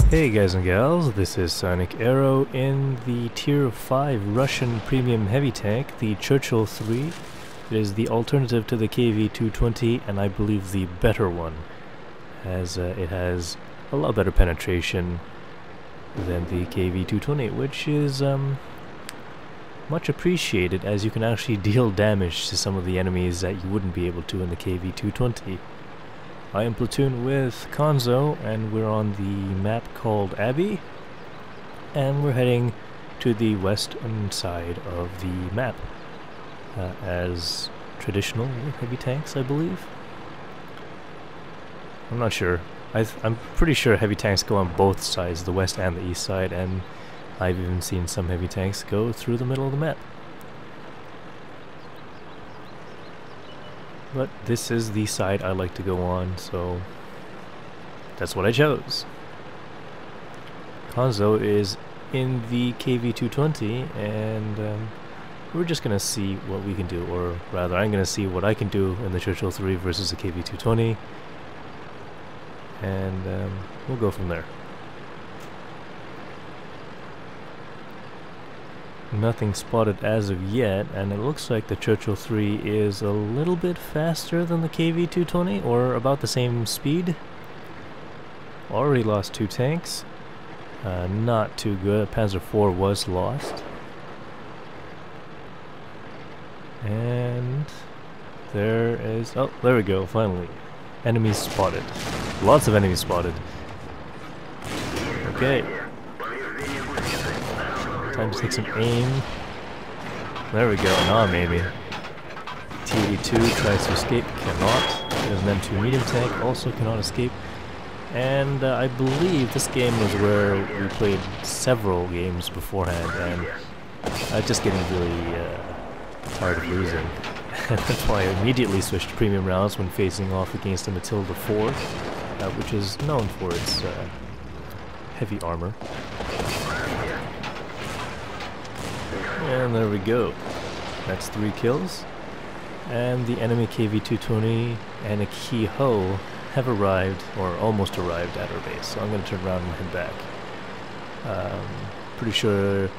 Hey guys and gals, this is Sonic Arrow in the Tier 5 Russian Premium Heavy Tank, the Churchill III. It is the alternative to the KV-220, and I believe the better one, as it has a lot better penetration than the KV-220, which is much appreciated, as you can actually deal damage to some of the enemies that you wouldn't be able to in the KV-220. I am platoon with Konzo, and we're on the map called Abbey, and we're heading to the western side of the map, as traditional heavy tanks, I believe. I'm not sure. I'm pretty sure heavy tanks go on both sides, the west and the east side, and I've even seen some heavy tanks go through the middle of the map. But this is the side I like to go on, so that's what I chose. Konzo is in the KV-220, and we're just gonna see what we can do, or rather I'm gonna see what I can do in the Churchill III versus the KV-220, and we'll go from there. Nothing spotted as of yet, and it looks like the Churchill III is a little bit faster than the KV-220, or about the same speed. Already lost 2 tanks. Not too good. Panzer IV was lost. And there is... oh, there we go, finally. Enemies spotted. Lots of enemies spotted. Okay. Time to take some aim. There we go, now maybe. TD2 tries to escape, cannot. There's an M2 medium tank, also cannot escape. And I believe this game was where we played several games beforehand, and I'm just getting really tired of losing. That's why I immediately switched to premium rounds when facing off against the Matilda IV, which is known for its heavy armor. And there we go. That's 3 kills. And the enemy KV-220 and a Ki-Ho have arrived, or almost arrived, at our base. So I'm going to turn around and head back. Pretty sure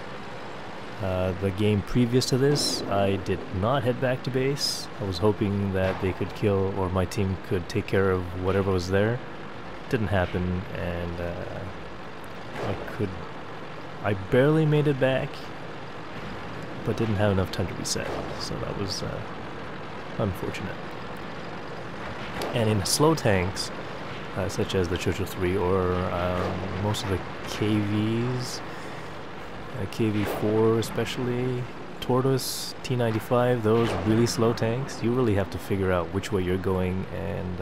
the game previous to this, I did not head back to base. I was hoping that they could kill, or my team could take care of whatever was there. Didn't happen, and I barely made it back, but didn't have enough time to reset, so that was unfortunate. And in slow tanks, such as the Churchill III or most of the KVs, KV-4 especially, Tortoise, T-95, those really slow tanks, you really have to figure out which way you're going, and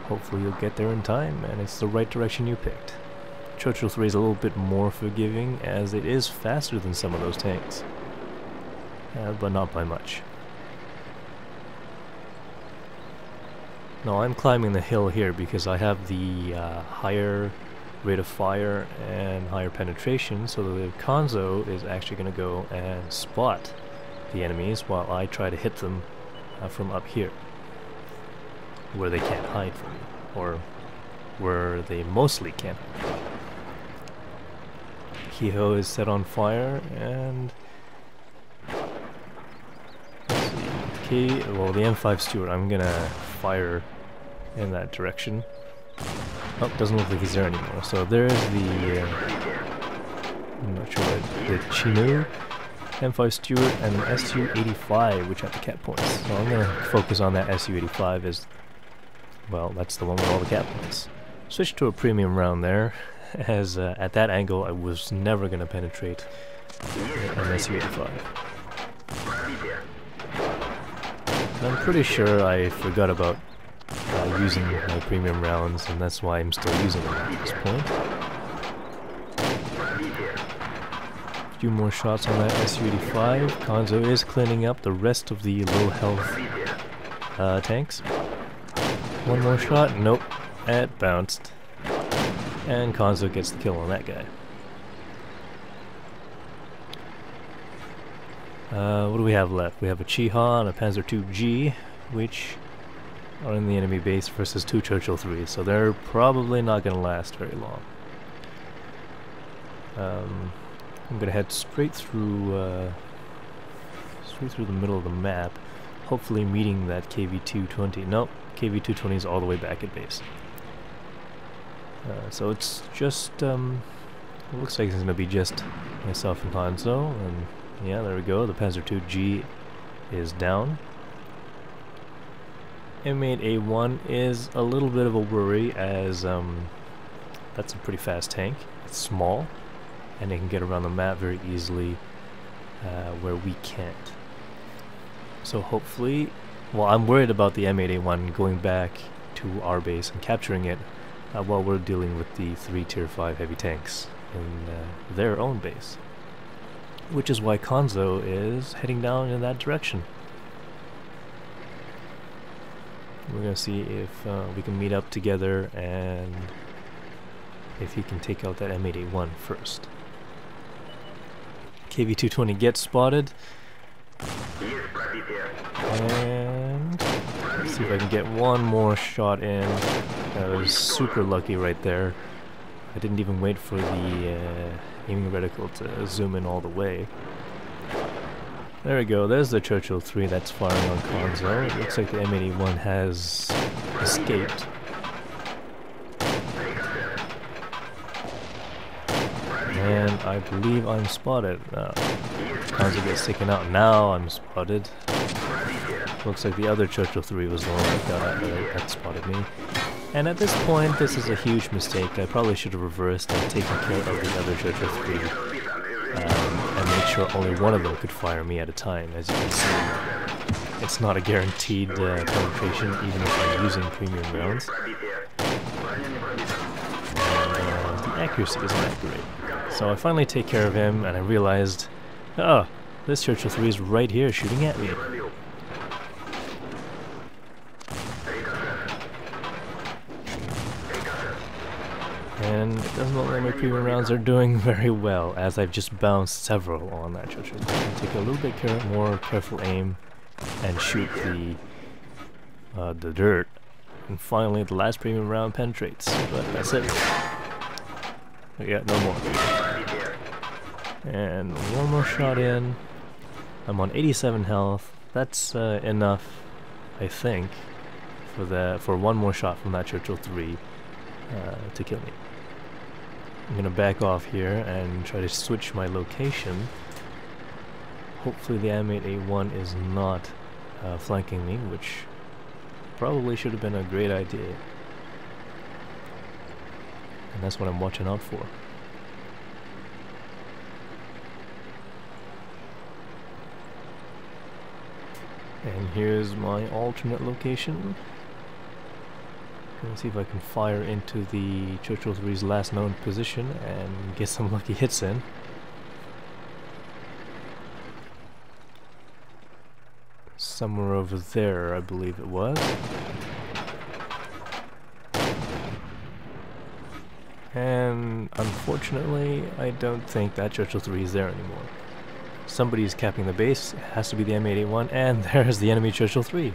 hopefully you'll get there in time, and it's the right direction you picked. Churchill III is a little bit more forgiving, as it is faster than some of those tanks, but not by much. Now I'm climbing the hill here because I have the higher rate of fire and higher penetration, so the Konzo is actually going to go and spot the enemies while I try to hit them from up here, where they can't hide from me, or where they mostly can't hide. Ki-Ho is set on fire, and let's see, well, the M5 Stewart, I'm gonna fire in that direction. Oh, doesn't look like he's there anymore. So there's the I'm not sure what, the Chinook, M5 Stewart, and the Su-85, which have the cap points. So I'm gonna focus on that Su-85, as well, that's the one with all the cap points. Switch to a premium round there, as at that angle I was never going to penetrate an Su-85. I'm pretty sure I forgot about using my premium rounds, and that's why I'm still using them at this point. A few more shots on that Su-85. Konzo is cleaning up the rest of the low health tanks. One more shot, nope, it bounced. And Konzo gets the kill on that guy. What do we have left? We have a Chiha and a Panzer II G, which are in the enemy base versus 2 Churchill 3s, so they're probably not going to last very long. I'm going to head straight through the middle of the map, hopefully meeting that KV-220. Nope, KV-220 is all the way back at base. So it's just, it looks like it's going to be just myself and Hanzo, and yeah, there we go, the Panzer II-G is down. M8A1 is a little bit of a worry, as that's a pretty fast tank. It's small, and it can get around the map very easily, where we can't. So hopefully, well, I'm worried about the M8A1 going back to our base and capturing it while we're dealing with the 3 Tier 5 heavy tanks in their own base. Which is why Konzo is heading down in that direction. We're going to see if we can meet up together and if he can take out that M8A1 first. KV-220 gets spotted. And let's see if I can get one more shot in. That was super lucky right there. I didn't even wait for the aiming reticle to zoom in all the way. There we go, there's the Churchill III that's firing on Konzo. It looks like the M81 has escaped. And I believe I'm spotted. Konzo gets taken out. Now I'm spotted. Looks like the other Churchill III was the one that spotted me. And at this point, this is a huge mistake. I probably should have reversed and taken care of the other Churchill III. And make sure only one of them could fire me at a time. As you can see, it's not a guaranteed penetration, even if I'm using premium rounds. And the accuracy isn't that great. So I finally take care of him, and I realized, oh, this Churchill III is right here shooting at me. And it doesn't look like my premium rounds are doing very well, as I've just bounced several on that Churchill. Take a little bit more careful aim and shoot the dirt. And finally, the last premium round penetrates. But that's it. Yeah, no more. And one more shot in. I'm on 87 health. That's enough, I think, for one more shot from that Churchill III to kill me. I'm going to back off here and try to switch my location. Hopefully the M8A1 is not flanking me, which probably should have been a great idea. And that's what I'm watching out for. And here's my alternate location. Let's see if I can fire into the Churchill III's last known position and get some lucky hits in. Somewhere over there, I believe it was. And unfortunately, I don't think that Churchill III is there anymore. Somebody's capping the base. It has to be the M8A1, and there's the enemy Churchill III.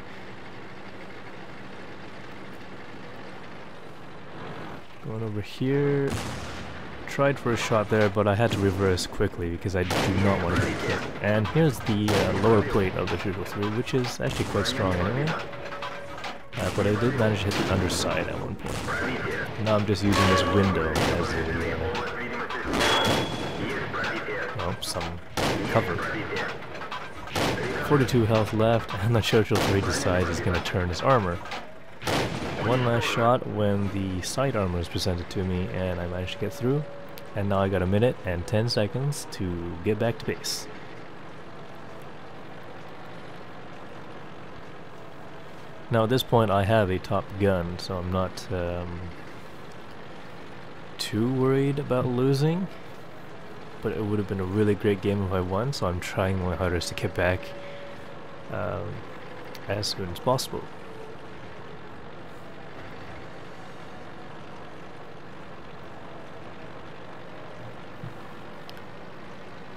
Going over here, tried for a shot there, but I had to reverse quickly because I do not want to be hit. And here's the lower plate of the Churchill III, which is actually quite strong anyway. But I did manage to hit the underside at one point. Now I'm just using this window as some cover. 42 health left, and the Churchill III decides he's going to turn his armor. One last shot when the side armor is presented to me, and I managed to get through. And now I got a minute and 10 seconds to get back to base. Now at this point I have a top gun, so I'm not too worried about losing. But it would have been a really great game if I won, so I'm trying my hardest to get back as soon as possible.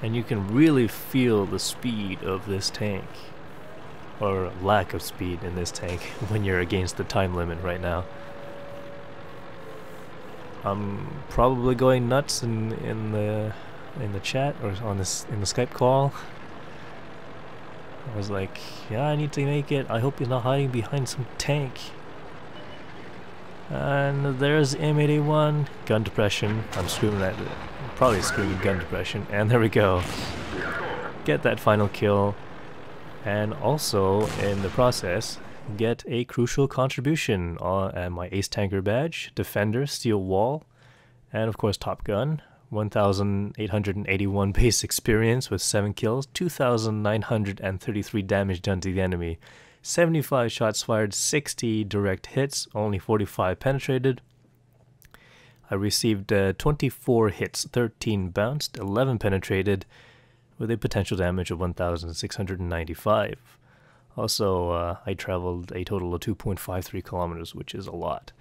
And you can really feel the speed of this tank. or lack of speed in this tank when you're against the time limit right now. I'm probably going nuts in the chat or on this in the Skype call. I was like, yeah, I need to make it. I hope he's not hiding behind some tank. And there's M81 gun depression. I'm screaming at it. Probably screaming gun depression. And there we go. Get that final kill. And also, in the process, get a crucial contribution on my Ace Tanker badge, Defender, Steel Wall, and of course Top Gun. 1,881 base experience with 7 kills, 2,933 damage done to the enemy, 75 shots fired, 60 direct hits, only 45 penetrated. I received 24 hits, 13 bounced, 11 penetrated, with a potential damage of 1,695. Also, I traveled a total of 2.53 kilometers, which is a lot.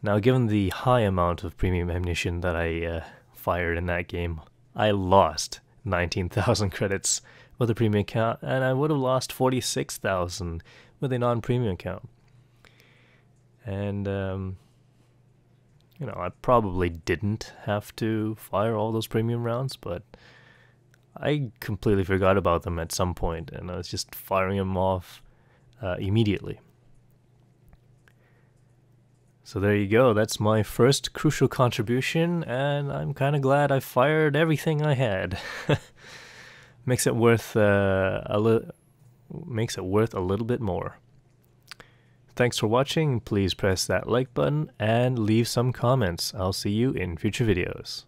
Now, given the high amount of premium ammunition that I fired in that game, I lost 19,000 credits with a premium account, and I would have lost 46,000 with a non-premium account. And, you know, I probably didn't have to fire all those premium rounds, but I completely forgot about them at some point, and I was just firing them off immediately. So there you go, that's my first crucial contribution, and I'm kind of glad I fired everything I had. Makes it worth a little bit more. Thanks for watching, please press that like button and leave some comments. I'll see you in future videos.